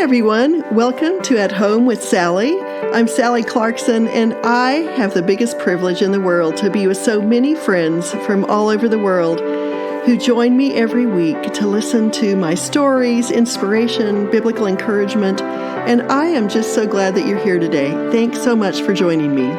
everyone. Welcome to At Home with Sally. I'm Sally Clarkson, and I have the biggest privilege in the world to be with so many friends from all over the world who join me every week to listen to my stories, inspiration, biblical encouragement, and I am just so glad that you're here today. Thanks so much for joining me.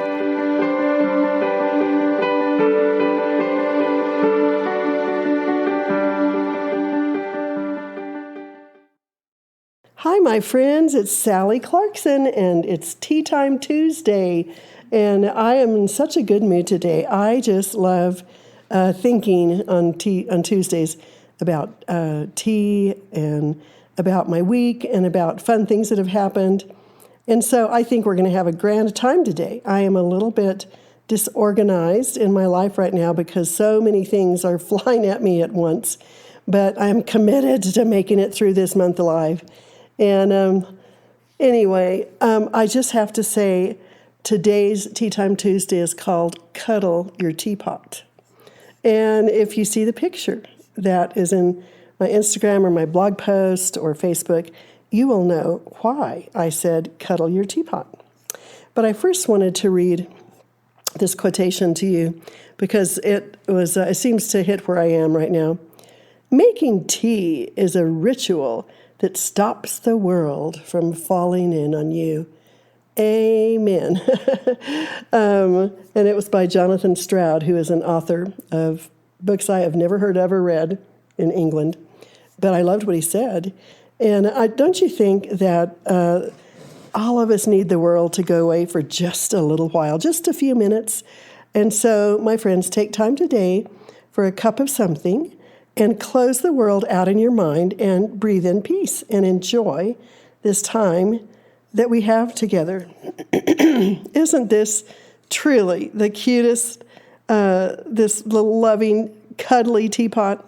Hi, my friends. It's Sally Clarkson, and it's Tea Time Tuesday, and I am in such a good mood today. I just love thinking on Tuesdays about tea and about my week and about fun things that have happened. And so I think we're going to have a grand time today. I am a little bit disorganized in my life right now because so many things are flying at me at once, but I'm committed to making it through this month alive. And anyway, I just have to say today's Tea Time Tuesday is called Cuddle Your Teapot. And if you see the picture that is in my Instagram or my blog post or Facebook, you will know why I said cuddle your teapot. But I first wanted to read this quotation to you because it seems to hit where I am right now. Making tea is a ritual that stops the world from falling in on you. Amen. And it was by Jonathan Stroud, who is an author of books I have never heard of or read in England. But I loved what he said. And don't you think that all of us need the world to go away for just a little while, just a few minutes? And so, my friends, take time today for a cup of something and close the world out in your mind and breathe in peace and enjoy this time that we have together. Isn't this truly the cutest, this little loving, cuddly teapot?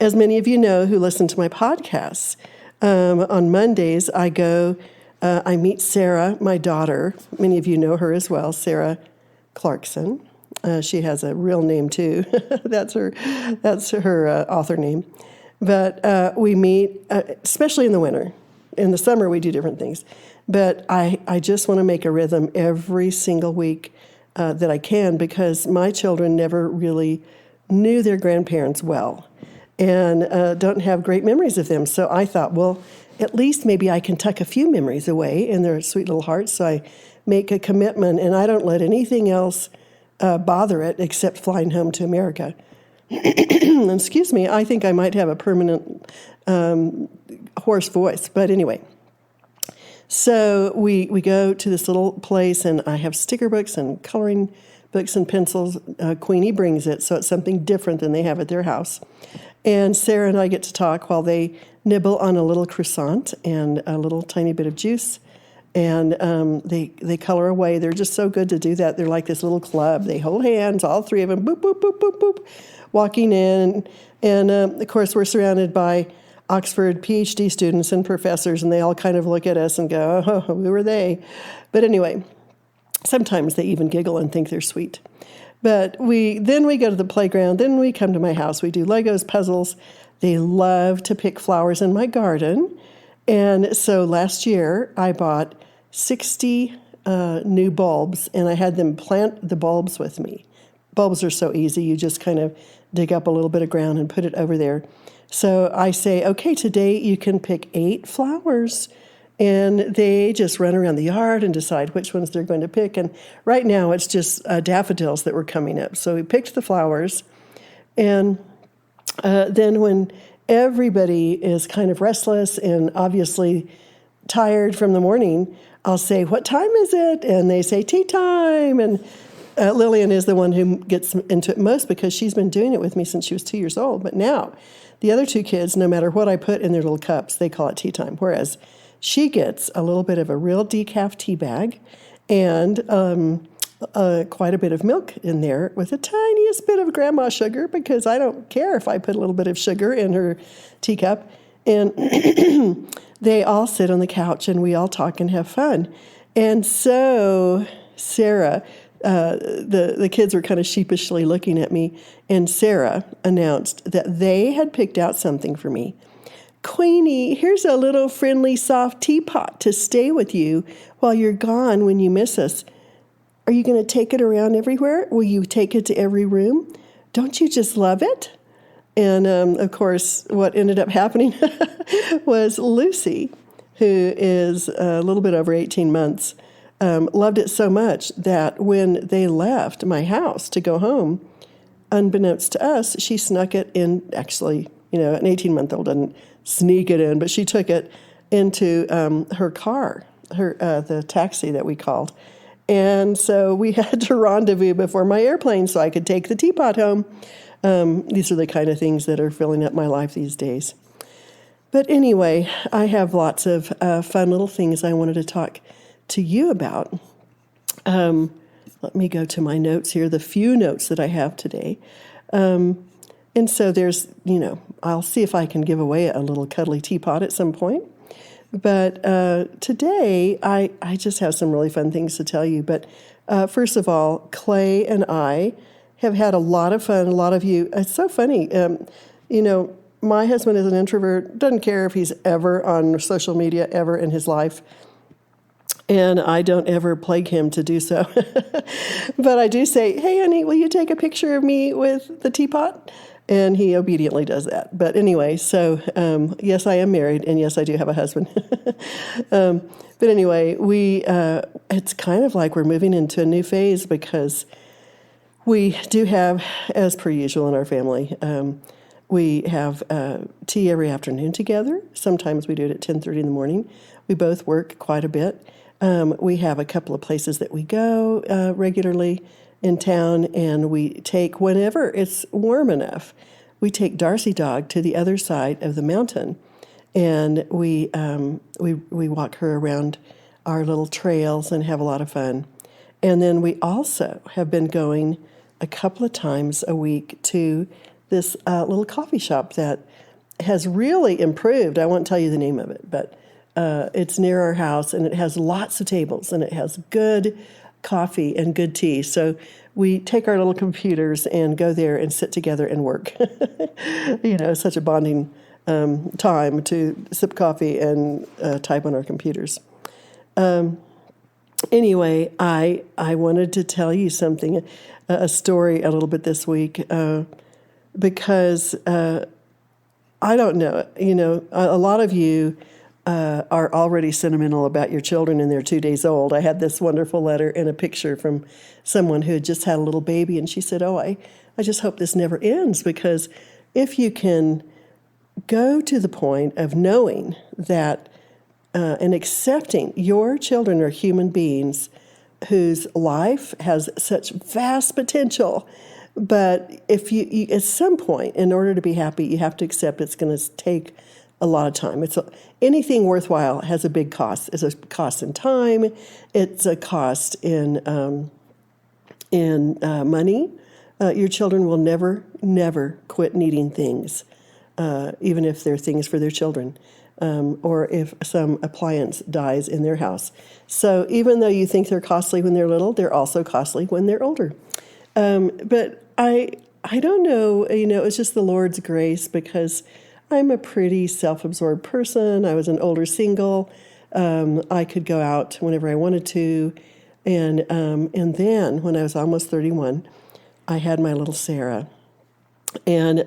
As many of you know who listen to my podcasts, on Mondays I meet Sarah, my daughter. Many of you know her as well, Sarah Clarkson. She has a real name too. That's her author name. But we meet, especially in the winter. In the summer, we do different things. But I just want to make a rhythm every single week that I can because my children never really knew their grandparents well and don't have great memories of them. So I thought, well, at least maybe I can tuck a few memories away in their sweet little hearts. So I make a commitment, and I don't let anything else bother it except flying home to America. Excuse me, I think I might have a permanent hoarse voice, but anyway. So we go to this little place, and I have sticker books and coloring books and pencils. Queenie brings it, so it's something different than they have at their house. And Sarah and I get to talk while they nibble on a little croissant and a little tiny bit of juice. And they color away. They're just so good to do that. They're like this little club. They hold hands, all three of them, boop, boop, boop, boop, boop, walking in. And of course, we're surrounded by Oxford PhD students and professors, and they all kind of look at us and go, oh, who are they? But anyway, sometimes they even giggle and think they're sweet. But then we go to the playground. Then we come to my house. We do Legos, puzzles. They love to pick flowers in my garden. And so last year, I bought 60 new bulbs, and I had them plant the bulbs with me. Bulbs are so easy. You just kind of dig up a little bit of ground and put it over there. So I say, okay, today you can pick 8 flowers. And they just run around the yard and decide which ones they're going to pick. And right now, it's just daffodils that were coming up. So we picked the flowers. And then when everybody is kind of restless and obviously tired from the morning, I'll say, what time is it? And they say, tea time. And Lillian is the one who gets into it most because she's been doing it with me since she was 2 years old. But now, the other 2 kids, no matter what I put in their little cups, they call it tea time. Whereas she gets a little bit of a real decaf tea bag and quite a bit of milk in there with the tiniest bit of grandma sugar because I don't care if I put a little bit of sugar in her teacup. And they all sit on the couch and we all talk and have fun. And so Sarah, the kids were kind of sheepishly looking at me, and Sarah announced that they had picked out something for me Queenie, here's a little friendly soft teapot to stay with you while you're gone when you miss us. Are you going to take it around everywhere? Will you take it to every room? Don't you just love it? And, of course, what ended up happening was Lucy, who is a little bit over 18 months, loved it so much that when they left my house to go home, unbeknownst to us, she snuck it in. Actually, an 18-month-old doesn't sneak it in, but she took it into her car, the taxi that we called. And so we had to rendezvous before my airplane so I could take the teapot home. These are the kind of things that are filling up my life these days. But anyway, I have lots of fun little things I wanted to talk to you about. Let me go to my notes here, the few notes that I have today. And so there's, I'll see if I can give away a little cuddly teapot at some point. But today, I just have some really fun things to tell you. But first of all, Clay and I have had a lot of fun. A lot of you, it's so funny. My husband is an introvert, doesn't care if he's ever on social media ever in his life. And I don't ever plague him to do so. But I do say, hey, honey, will you take a picture of me with the teapot? And he obediently does that. But anyway, so yes, I am married, and yes, I do have a husband. But anyway, it's kind of like we're moving into a new phase because we do have, as per usual in our family, we have tea every afternoon together. Sometimes we do it at 10:30 in the morning. We both work quite a bit. We have a couple of places that we go regularly in town, and we take, whenever it's warm enough, we take Darcy Dog to the other side of the mountain, and we walk her around our little trails and have a lot of fun. And then we also have been going a couple of times a week to this little coffee shop that has really improved. I won't tell you the name of it, but it's near our house, and it has lots of tables, and it has good coffee and good tea. So we take our little computers and go there and sit together and work. It's such a bonding time to sip coffee and type on our computers. Anyway, I wanted to tell you something, a story a little bit this week, because I don't know, a lot of you are already sentimental about your children and they're 2 days old. I had this wonderful letter and a picture from someone who had just had a little baby, and she said, I just hope this never ends, because if you can go to the point of knowing that and accepting your children are human beings whose life has such vast potential, but if you at some point, in order to be happy, you have to accept it's going to take a lot of time. Anything worthwhile has a big cost. It's a cost in time. It's a cost in money. Your children will never quit needing things, even if they're things for their children, or if some appliance dies in their house. So even though you think they're costly when they're little, they're also costly when they're older. But I don't know. It's just the Lord's grace, because I'm a pretty self-absorbed person. I was an older single. I could go out whenever I wanted to. And then when I was almost 31, I had my little Sarah. And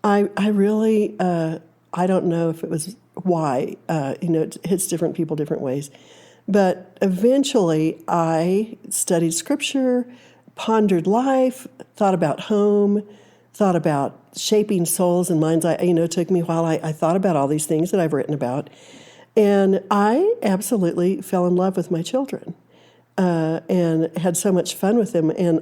I really, I don't know if it was why. It hits different people different ways. But eventually I studied Scripture, pondered life, thought about home, thought about shaping souls and minds. It took me a while. I thought about all these things that I've written about. And I absolutely fell in love with my children and had so much fun with them. And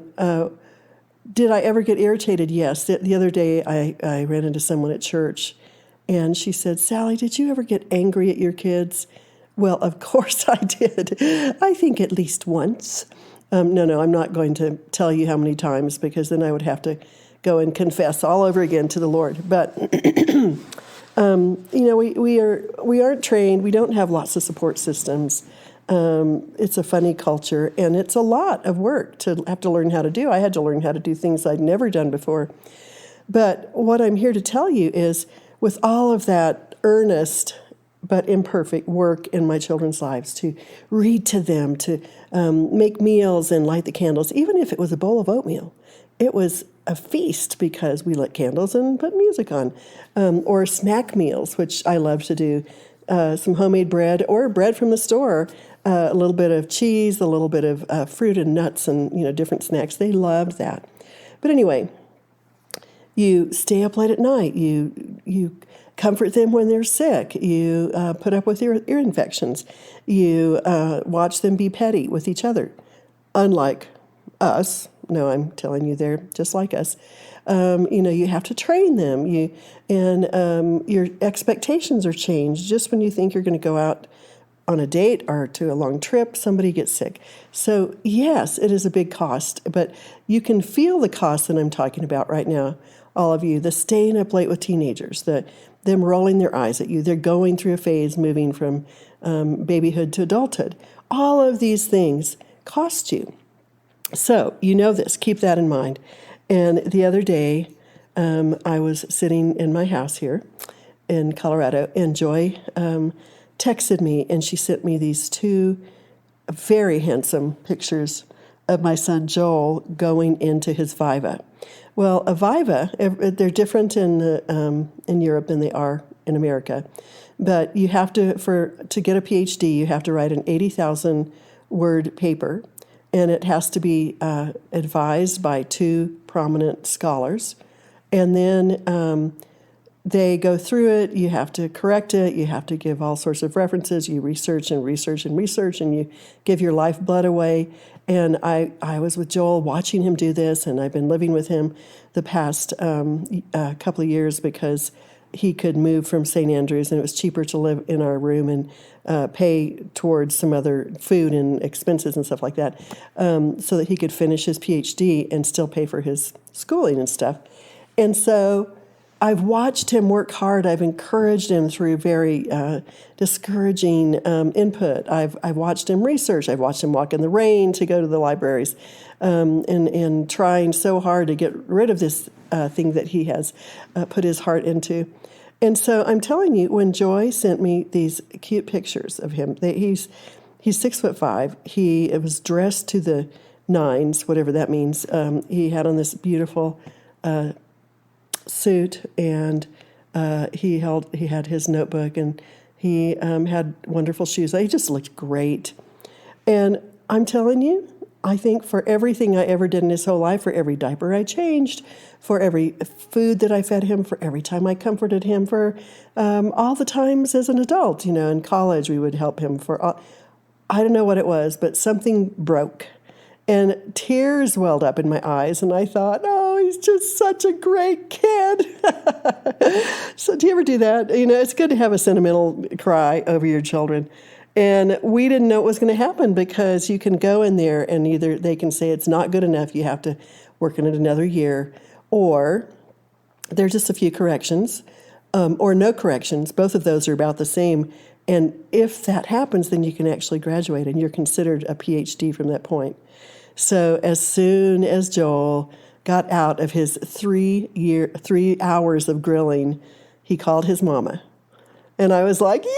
did I ever get irritated? Yes. The other day I ran into someone at church, and she said, Sally, did you ever get angry at your kids? Well, of course I did. I think at least once. No, I'm not going to tell you how many times, because then I would have to go and confess all over again to the Lord. But we aren't trained. We don't have lots of support systems. It's a funny culture, and it's a lot of work to have to learn how to do. I had to learn how to do things I'd never done before. But what I'm here to tell you is, with all of that earnest but imperfect work in my children's lives, to read to them, to make meals and light the candles, even if it was a bowl of oatmeal. It was a feast because we lit candles and put music on, or snack meals, which I love to do, some homemade bread or bread from the store, a little bit of cheese, a little bit of fruit and nuts and, different snacks. They loved that. But anyway, you stay up late at night. You comfort them when they're sick. You put up with ear infections. You watch them be petty with each other, unlike us. No, I'm telling you, they're just like us. You have to train them. Your expectations are changed. Just when you think you're going to go out on a date or to a long trip, somebody gets sick. So yes, it is a big cost, but you can feel the cost that I'm talking about right now, all of you, the staying up late with teenagers, them rolling their eyes at you. They're going through a phase moving from babyhood to adulthood. All of these things cost you. So you know this, keep that in mind. And the other day, I was sitting in my house here in Colorado, and Joy texted me, and she sent me these two very handsome pictures of my son Joel going into his Viva. Well, a Viva, they're different in Europe than they are in America, but you have to get a PhD, you have to write an 80,000 word paper, and it has to be advised by two prominent scholars, and then they go through it. You have to correct it. You have to give all sorts of references. You research and research and research, and you give your lifeblood away. And I was with Joel watching him do this, and I've been living with him the past couple of years because he could move from St. Andrews, and it was cheaper to live in our room and pay towards some other food and expenses and stuff like that, so that he could finish his PhD and still pay for his schooling and stuff. And so I've watched him work hard. I've encouraged him through very discouraging input. I've watched him research. I've watched him walk in the rain to go to the libraries, and trying so hard to get rid of this thing that he has put his heart into. And so I'm telling you, when Joy sent me these cute pictures of him, he's 6'5". He was dressed to the nines, whatever that means. He had on this beautiful suit, and he had his notebook, and he had wonderful shoes. He just looked great. And I'm telling you, I think for everything I ever did in his whole life, for every diaper I changed, for every food that I fed him, for every time I comforted him, for all the times as an adult, in college we would help him I don't know what it was, but something broke. And tears welled up in my eyes, and I thought, oh, he's just such a great kid. So do you ever do that? It's good to have a sentimental cry over your children. And we didn't know what was going to happen, because you can go in there and either they can say it's not good enough, you have to work in it another year, or there's just a few corrections, or no corrections. Both of those are about the same. And if that happens, then you can actually graduate, and you're considered a PhD from that point. So as soon as Joel got out of his 3 hours of grilling, he called his mama. And I was like, yay!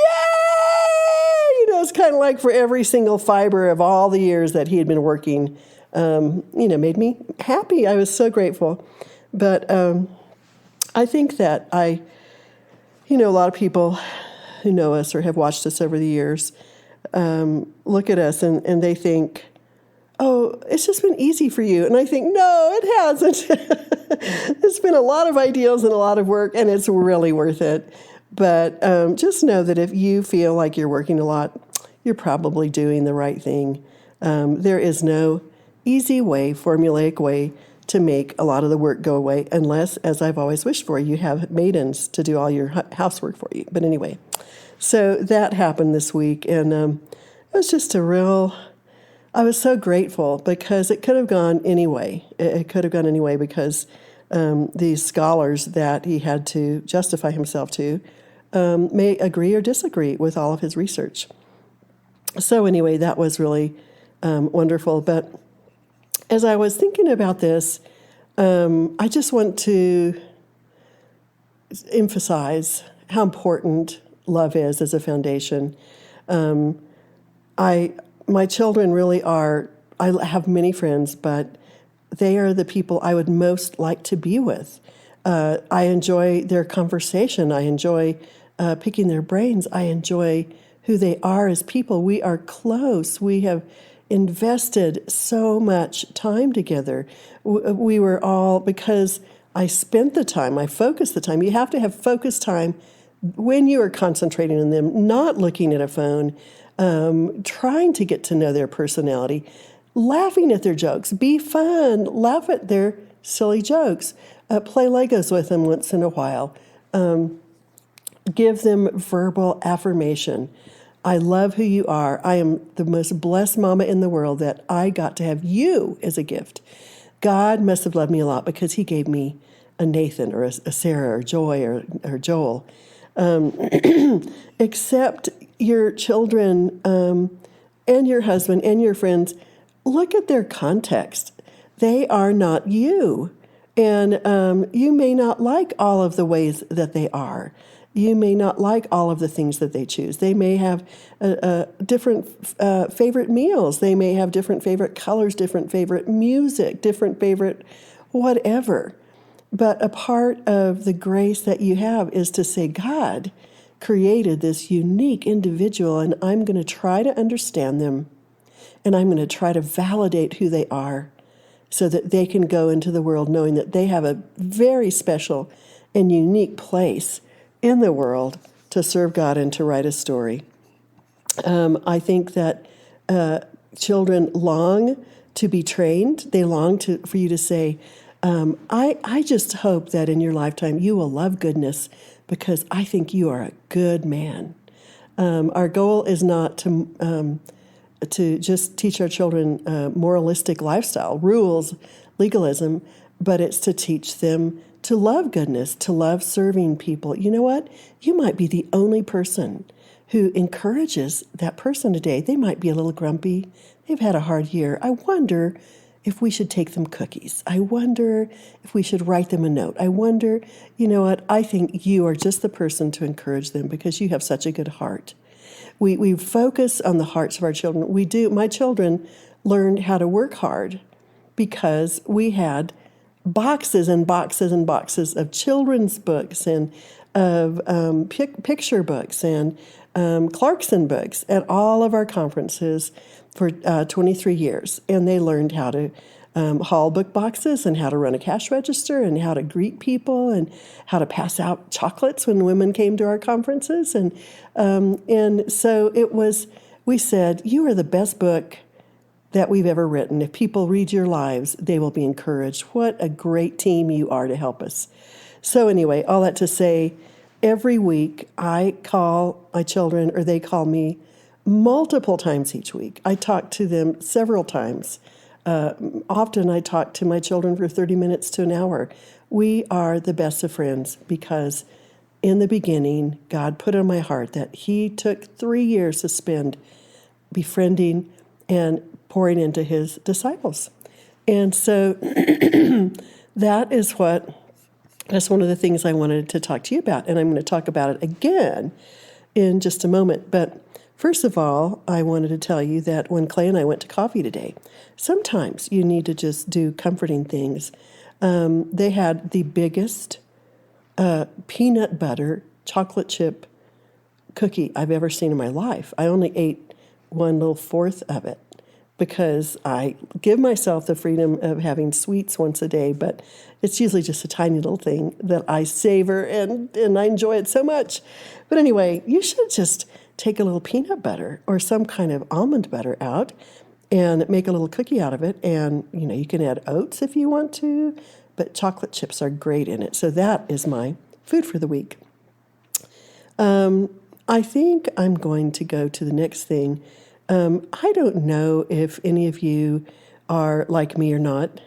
It's kind of like for every single fiber of all the years that he had been working, made me happy. I was so grateful. But I think that a lot of people who know us or have watched us over the years look at us and they think, oh, it's just been easy for you. And I think, no, it hasn't. It's been a lot of ideals and a lot of work, and it's really worth it. But just know that if you feel like you're working a lot, you're probably doing the right thing. There is no easy way, formulaic way to make a lot of the work go away, unless, as I've always wished for, you have maidens to do all your housework for you. But anyway, so that happened this week, and it was just I was so grateful, because it could have gone anyway. It could have gone anyway because these scholars that he had to justify himself to may agree or disagree with all of his research. So anyway, that was really wonderful. But as I was thinking about this, I just want to emphasize how important love is as a foundation. My children really are, I have many friends, but they are the people I would most like to be with. I enjoy their conversation. I enjoy picking their brains. I enjoy who they are as people. We are close. We have invested so much time together. We were all, because I spent the time, I focused the time. You have to have focused time when you are concentrating on them, not looking at a phone, trying to get to know their personality, laughing at their jokes, be fun, laugh at their silly jokes, play Legos with them once in a while, give them verbal affirmation. I love who you are. I am the most blessed mama in the world that I got to have you as a gift. God must have loved me a lot because he gave me a Nathan or a Sarah or Joy or Joel. Accept your children and your husband and your friends. Look at their context. They are not you. And you may not like all of the ways that they are. You may not like all of the things that they choose. They may have different favorite meals. They may have different favorite colors, different favorite music, different favorite whatever. But a part of the grace that you have is to say, God created this unique individual, and I'm going to try to understand them, and I'm going to try to validate who they are so that they can go into the world knowing that they have a very special and unique place in the world to serve God and to write a story. I think that children long to be trained. They long for you to say, I just hope that in your lifetime you will love goodness because I think you are a good man. Our goal is not to just teach our children moralistic lifestyle, rules, legalism, but it's to teach them to love goodness, to love serving people. You know what? You might be the only person who encourages that person today. They might be a little grumpy. They've had a hard year. I wonder if we should take them cookies. I wonder if we should write them a note. I wonder, you know what? I think you are just the person to encourage them because you have such a good heart. We focus on the hearts of our children. We do. My children learned how to work hard because we had boxes and boxes and boxes of children's books and of picture books and Clarkson books at all of our conferences for 23 years. And they learned how to haul book boxes and how to run a cash register and how to greet people and how to pass out chocolates when women came to our conferences. And so it was, we said, you are the best book that we've ever written. If people read your lives, they will be encouraged. What a great team you are to help us. So anyway, all that to say, every week I call my children or they call me multiple times each week. I talk to them several times. Often I talk to my children for 30 minutes to an hour. We are the best of friends because in the beginning, God put on my heart that he took 3 years to spend befriending and pouring into his disciples. And so that's one of the things I wanted to talk to you about. And I'm going to talk about it again in just a moment. But first of all, I wanted to tell you that when Clay and I went to coffee today, sometimes you need to just do comforting things. They had the biggest peanut butter chocolate chip cookie I've ever seen in my life. I only ate 1/4 of it because I give myself the freedom of having sweets once a day, but it's usually just a tiny little thing that I savor and I enjoy it so much. But anyway, you should just take a little peanut butter or some kind of almond butter out and make a little cookie out of it. And, you know, you can add oats if you want to, but chocolate chips are great in it. So that is my food for the week. I think I'm going to go to the next thing. I don't know if any of you are like me or not,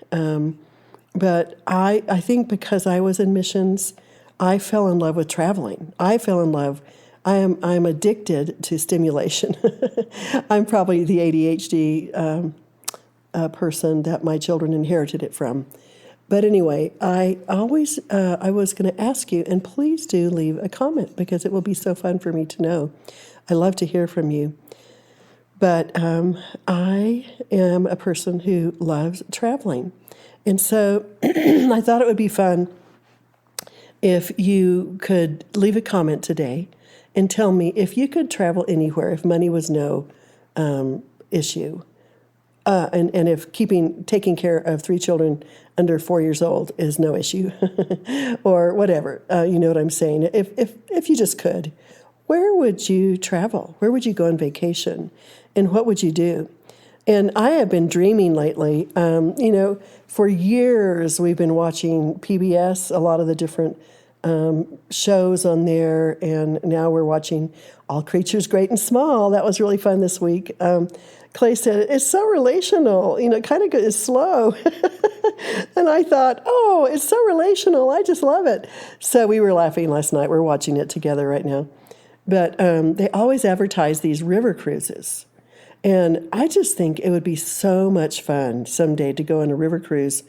but I think because I was in missions, I fell in love with traveling. I am addicted to stimulation. I'm probably the ADHD person that my children inherited it from. But anyway, I was going to ask you, and please do leave a comment because it will be so fun for me to know. I love to hear from you. But I am a person who loves traveling. And so I thought it would be fun if you could leave a comment today and tell me if you could travel anywhere, if money was no issue, and if taking care of 3 children under 4 years old is no issue, or whatever, you know what I'm saying. If you just could, where would you travel? Where would you go on vacation? And what would you do? And I have been dreaming lately. For years we've been watching PBS, a lot of the different shows on there, and now we're watching All Creatures Great and Small. That was really fun this week. Clay said, it's so relational, kind of good, it's slow. And I thought, oh, it's so relational. I just love it. So we were laughing last night. We're watching it together right now. But they always advertise these river cruises. And I just think it would be so much fun someday to go on a river cruise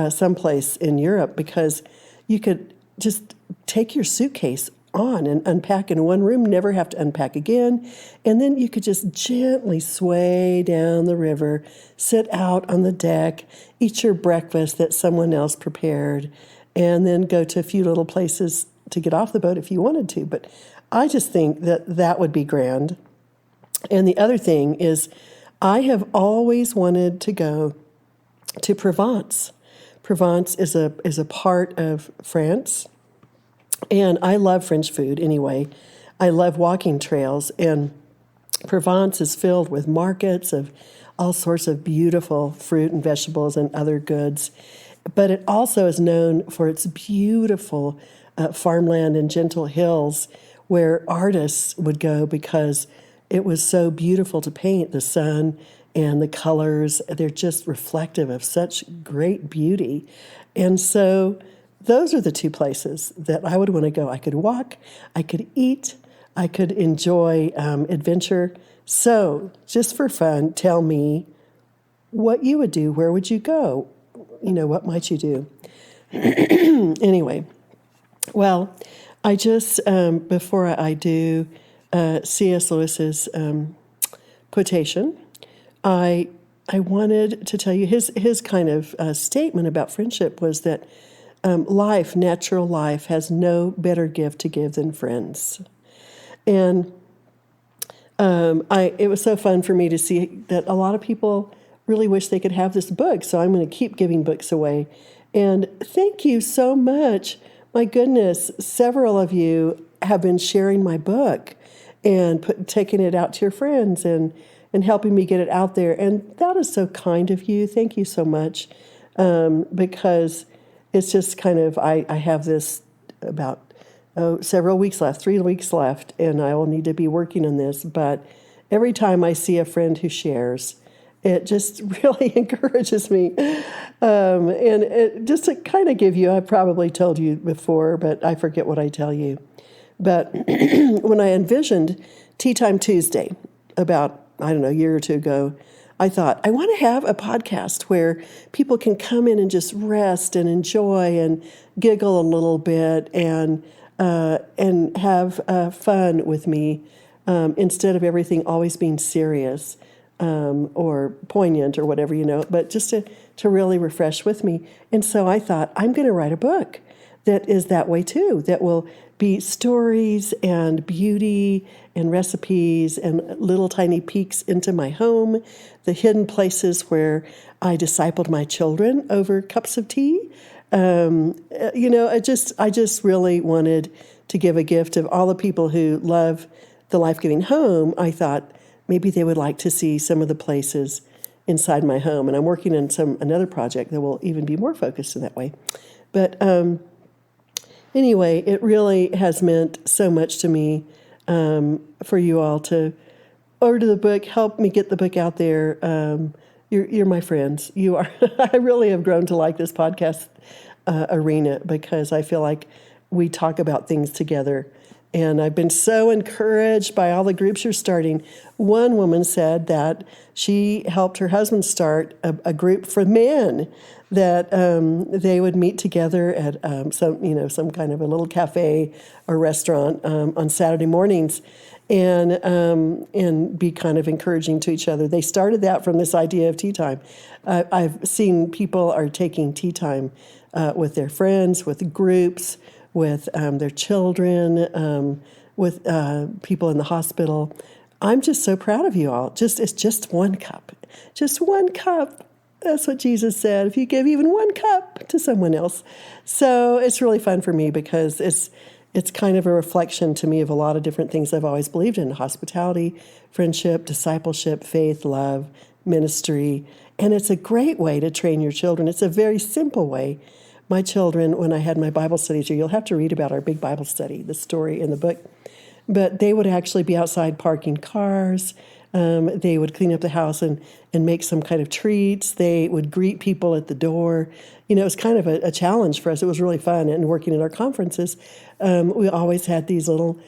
someplace in Europe, because you could just take your suitcase on and unpack in one room, never have to unpack again. And then you could just gently sway down the river, sit out on the deck, eat your breakfast that someone else prepared, and then go to a few little places to get off the boat if you wanted to. But I just think that would be grand. And the other thing is, I have always wanted to go to Provence. Provence is a part of France, and I love French food anyway. I love walking trails, and Provence is filled with markets of all sorts of beautiful fruit and vegetables and other goods. But it also is known for its beautiful farmland and gentle hills where artists would go because it was so beautiful to paint. The sun and the colors, they're just reflective of such great beauty. And so those are the 2 places that I would want to go. I could walk, I could eat, I could enjoy adventure. So just for fun, tell me what you would do. Where would you go? What might you do? Anyway, well, I just, before I do C.S. Lewis's quotation, I wanted to tell you his kind of statement about friendship was that natural life, has no better gift to give than friends. And it was so fun for me to see that a lot of people really wish they could have this book, so I'm going to keep giving books away. And thank you so much. My goodness, several of you have been sharing my book and taking it out to your friends and helping me get it out there. And that is so kind of you. Thank you so much, because it's just kind of, I have this about several weeks left, 3 weeks left, and I will need to be working on this. But every time I see a friend who shares, it just really encourages me. And just to kind of give you, I probably told you before, but I forget what I tell you. But when I envisioned Tea Time Tuesday about, a year or 2 ago, I thought, I want to have a podcast where people can come in and just rest and enjoy and giggle a little bit and have fun with me, instead of everything always being serious or poignant or whatever, but just to really refresh with me. And so I thought, I'm going to write a book that is that way too, that will be stories and beauty and recipes and little tiny peeks into my home, the hidden places where I discipled my children over cups of tea. I just really wanted to give a gift of all the people who love the Life-Giving Home. I thought maybe they would like to see some of the places inside my home. And I'm working on another project that will even be more focused in that way. But anyway, it really has meant so much to me for you all to order the book, help me get the book out there. You're my friends. You are. I really have grown to like this podcast arena because I feel like we talk about things together And I've been so encouraged by all the groups you're starting. One woman said that she helped her husband start a group for men that they would meet together at some kind of a little cafe or restaurant on Saturday mornings and be kind of encouraging to each other. They started that from this idea of tea time. I've seen people are taking tea time with their friends, with groups, with their children, with people in the hospital. I'm just so proud of you all. It's just one cup. Just one cup. That's what Jesus said. If you give even one cup to someone else. So it's really fun for me because it's kind of a reflection to me of a lot of different things I've always believed in: hospitality, friendship, discipleship, faith, love, ministry. And it's a great way to train your children. It's a very simple way. My children, when I had my Bible studies here, you'll have to read about our big Bible study, the story in the book, but they would actually be outside parking cars. They would clean up the house and make some kind of treats. They would greet people at the door. It was kind of a challenge for us. It was really fun. And working at our conferences, we always had these little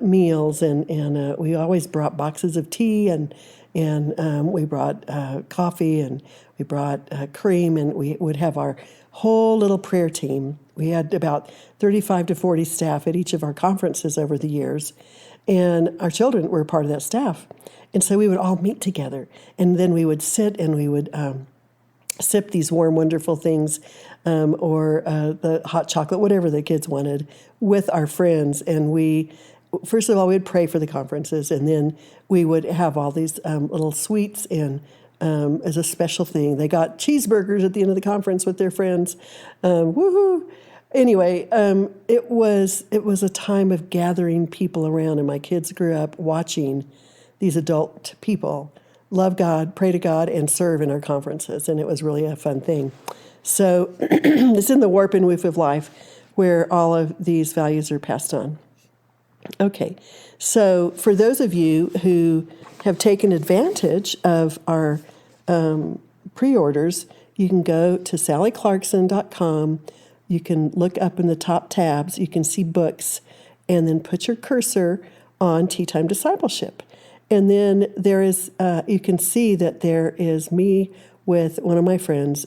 meals, and we always brought boxes of tea, and we brought coffee, and we brought cream, and we would have our whole little prayer team. We had about 35 to 40 staff at each of our conferences over the years, and our children were part of that staff. And so we would all meet together, and then we would sit and we would sip these warm, wonderful things, or the hot chocolate, whatever the kids wanted, with our friends. And first of all, we'd pray for the conferences, and then we would have all these little sweets and as a special thing. They got cheeseburgers at the end of the conference with their friends. Woohoo! Anyway, it was a time of gathering people around, and my kids grew up watching these adult people love God, pray to God, and serve in our conferences, and it was really a fun thing. So it's in the warp and woof of life where all of these values are passed on. Okay, so for those of you who have taken advantage of our pre-orders, you can go to sallyclarkson.com. You can look up in the top tabs. You can see books, and then put your cursor on Tea Time Discipleship. And then there is, you can see that there is me with one of my friends,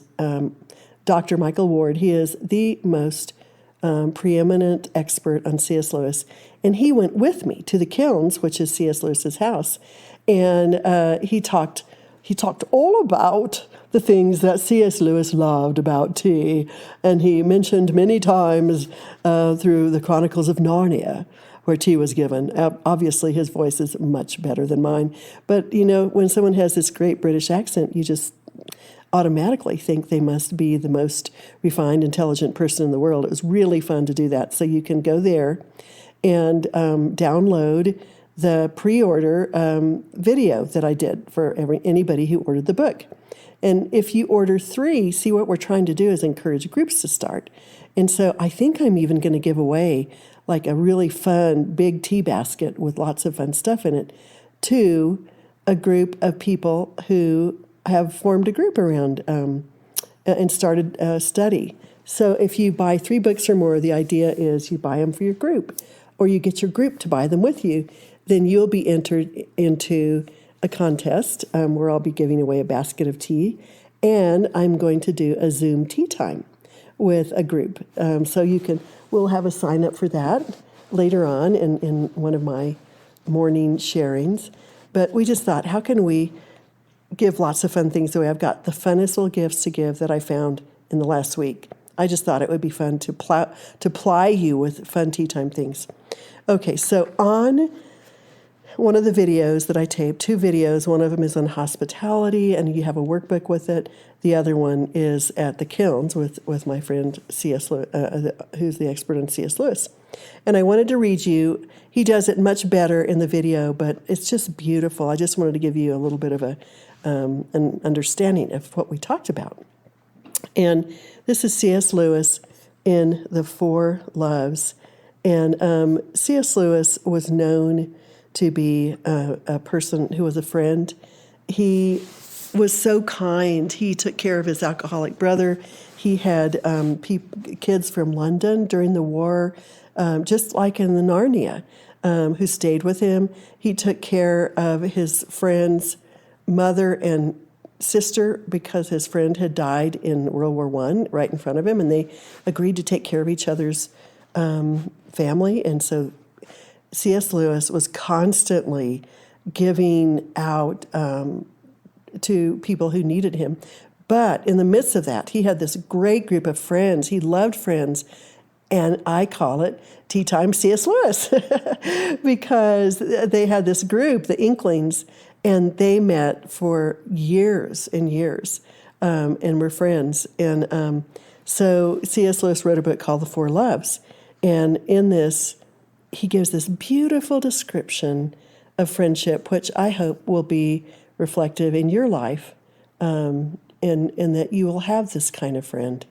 Dr. Michael Ward. He is the most preeminent expert on C.S. Lewis. And he went with me to the Kilns, which is C.S. Lewis's house. And he talked all about the things that C.S. Lewis loved about tea. And he mentioned many times through the Chronicles of Narnia, where tea was given. Obviously, his voice is much better than mine. But, when someone has this great British accent, you just automatically think they must be the most refined, intelligent person in the world. It was really fun to do that. So you can go there and download the pre-order video that I did for anybody who ordered the book. And if you order 3, see, what we're trying to do is encourage groups to start. And so I think I'm even going to give away like a really fun big tea basket with lots of fun stuff in it to a group of people who have formed a group around and started a study. So if you buy 3 books or more, the idea is you buy them for your group, or you get your group to buy them with you. Then you'll be entered into a contest where I'll be giving away a basket of tea, and I'm going to do a Zoom tea time with a group. So we'll have a sign up for that later on in one of my morning sharings. But we just thought, how can we give lots of fun things away? I've got the funnest little gifts to give that I found in the last week. I just thought it would be fun to ply you with fun tea time things. Okay, so on one of the videos that I taped, 2 videos, one of them is on hospitality, and you have a workbook with it. The other one is at the Kilns with my friend C.S. Lewis, who's the expert on C.S. Lewis. And I wanted to read you. He does it much better in the video, but it's just beautiful. I just wanted to give you a little bit of an understanding of what we talked about. And this is C.S. Lewis in The Four Loves. And C.S. Lewis was known to be a person who was a friend. He was so kind. He took care of his alcoholic brother. He had kids from London during the war, just like in the Narnia, who stayed with him. He took care of his friend's mother and sister because his friend had died in World War I right in front of him, and they agreed to take care of each other's family. And so C.S. Lewis was constantly giving out to people who needed him. But in the midst of that, he had this great group of friends. He loved friends. And I call it Tea Time C.S. Lewis because they had this group, the Inklings, and they met for years and years and were friends. And so C.S. Lewis wrote a book called The Four Loves. And in this, he gives this beautiful description of friendship, which I hope will be reflective in your life, and that you will have this kind of friend.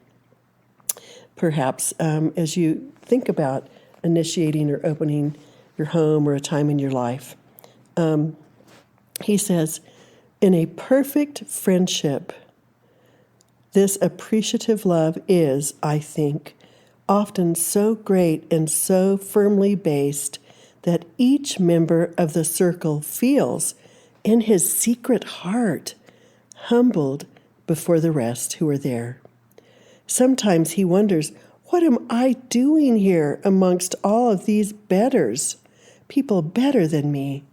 Perhaps as you think about initiating or opening your home or a time in your life. He says, in a perfect friendship, this appreciative love is, I think, often so great and so firmly based that each member of the circle feels in his secret heart humbled before the rest who are there. Sometimes he wonders, what am I doing here amongst all of these betters, people better than me?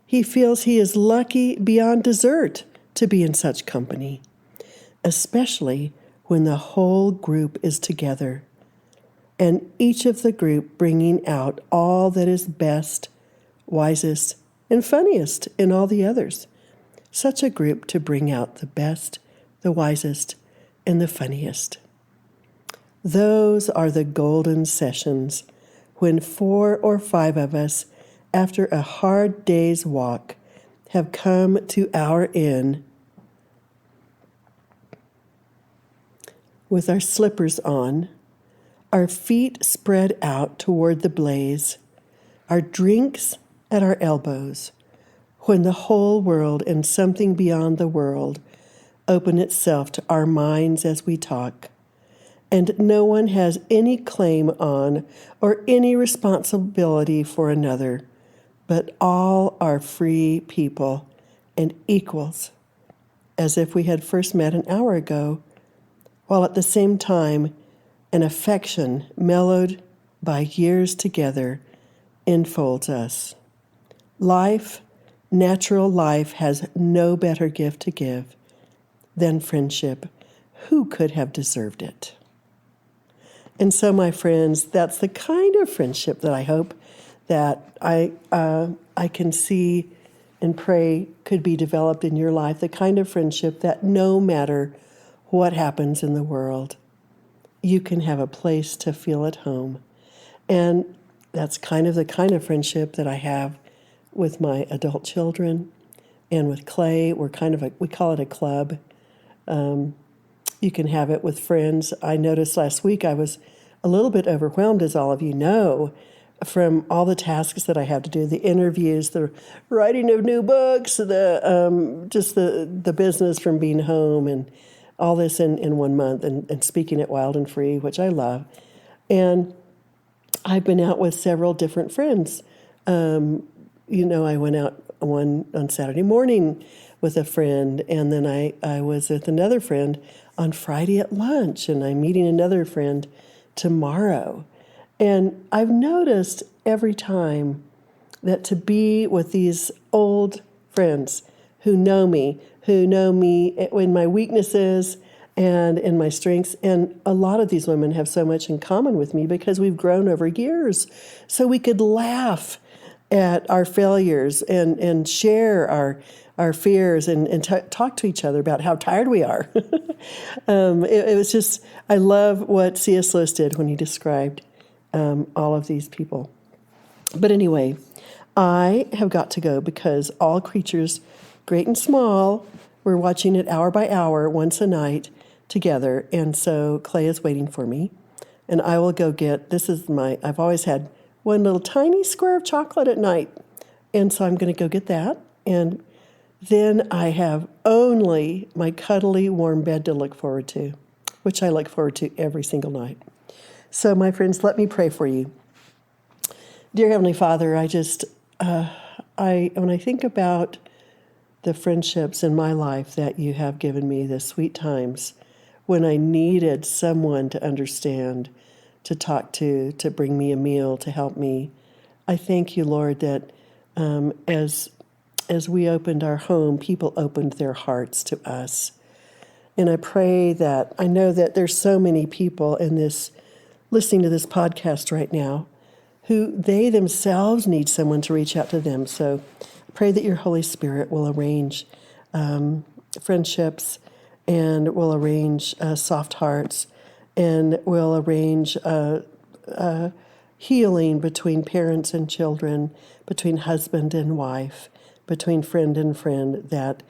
He feels he is lucky beyond desert to be in such company, especially when the whole group is together, and each of the group bringing out all that is best, wisest, and funniest in all the others. Such a group to bring out the best, the wisest, and the funniest. Those are the golden sessions when 4 or 5 of us, after a hard day's walk, have come to our inn with our slippers on, our feet spread out toward the blaze, our drinks at our elbows, when the whole world and something beyond the world open itself to our minds as we talk, and no one has any claim on or any responsibility for another, but all are free people and equals, as if we had first met an hour ago, while at the same time an affection mellowed by years together enfolds us. Life, natural life, has no better gift to give than friendship. Who could have deserved it? And so, my friends, that's the kind of friendship that I hope that I can see and pray could be developed in your life, the kind of friendship that no matter what happens in the world, you can have a place to feel at home. And that's kind of the kind of friendship that I have with my adult children and with Clay. We're we call it a club. You can have it with friends. I noticed last week I was a little bit overwhelmed, as all of you know, from all the tasks that I have to do, the interviews, the writing of new books, just the business from being home, and all this in 1 month, and speaking at Wild and Free, which I love. And I've been out with several different friends. I went out one on Saturday morning with a friend, and then I was with another friend on Friday at lunch, and I'm meeting another friend tomorrow. And I've noticed every time that to be with these old friends who know me in my weaknesses and in my strengths, and a lot of these women have so much in common with me because we've grown over years, so we could laugh at our failures and share our fears and talk to each other about how tired we are. It was just, I love what C.S. Lewis did when he described all of these people. But anyway, I have got to go because all creatures, great and small, we're watching it hour by hour, once a night together. And so Clay is waiting for me. And I will go get, I've always had one little tiny square of chocolate at night. And so I'm going to go get that. And then I have only my cuddly warm bed to look forward to. which I look forward to every single night. So, my friends, let me pray for you. Dear Heavenly Father, when I think about the friendships in my life that you have given me, the sweet times when I needed someone to understand, to talk to bring me a meal, to help me, I thank you, Lord, that as we opened our home, people opened their hearts to us. And I pray that, I know that there's so many people in this, listening to this podcast right now, who they themselves need someone to reach out to them. So I pray that your Holy Spirit will arrange friendships, and will arrange soft hearts, and will arrange healing between parents and children, between husband and wife, between friend and friend, that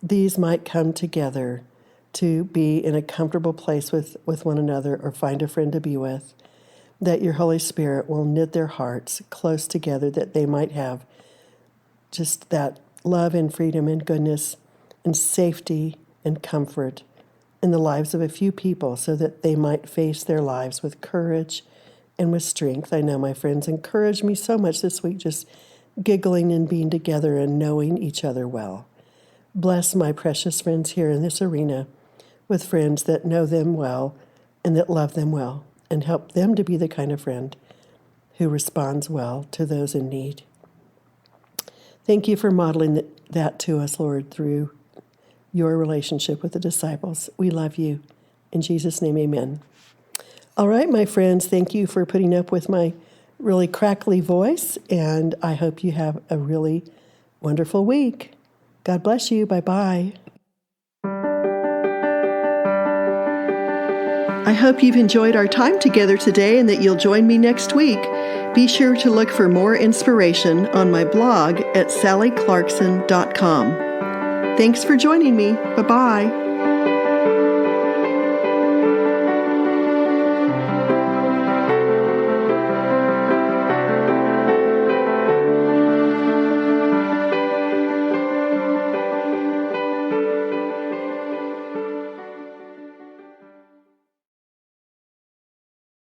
these might come together to be in a comfortable place with one another, or find a friend to be with, that your Holy Spirit will knit their hearts close together, that they might have just that love and freedom and goodness and safety and comfort in the lives of a few people, so that they might face their lives with courage and with strength. I know my friends encouraged me so much this week, just giggling and being together and knowing each other well. Bless my precious friends here in this arena with friends that know them well and that love them well, and help them to be the kind of friend who responds well to those in need. Thank you for modeling that to us, Lord, through your relationship with the disciples. We love you. In Jesus' name, amen. All right, my friends, thank you for putting up with my really crackly voice, and I hope you have a really wonderful week. God bless you. Bye-bye. I hope you've enjoyed our time together today and that you'll join me next week. Be sure to look for more inspiration on my blog at sallyclarkson.com. Thanks for joining me. Bye-bye.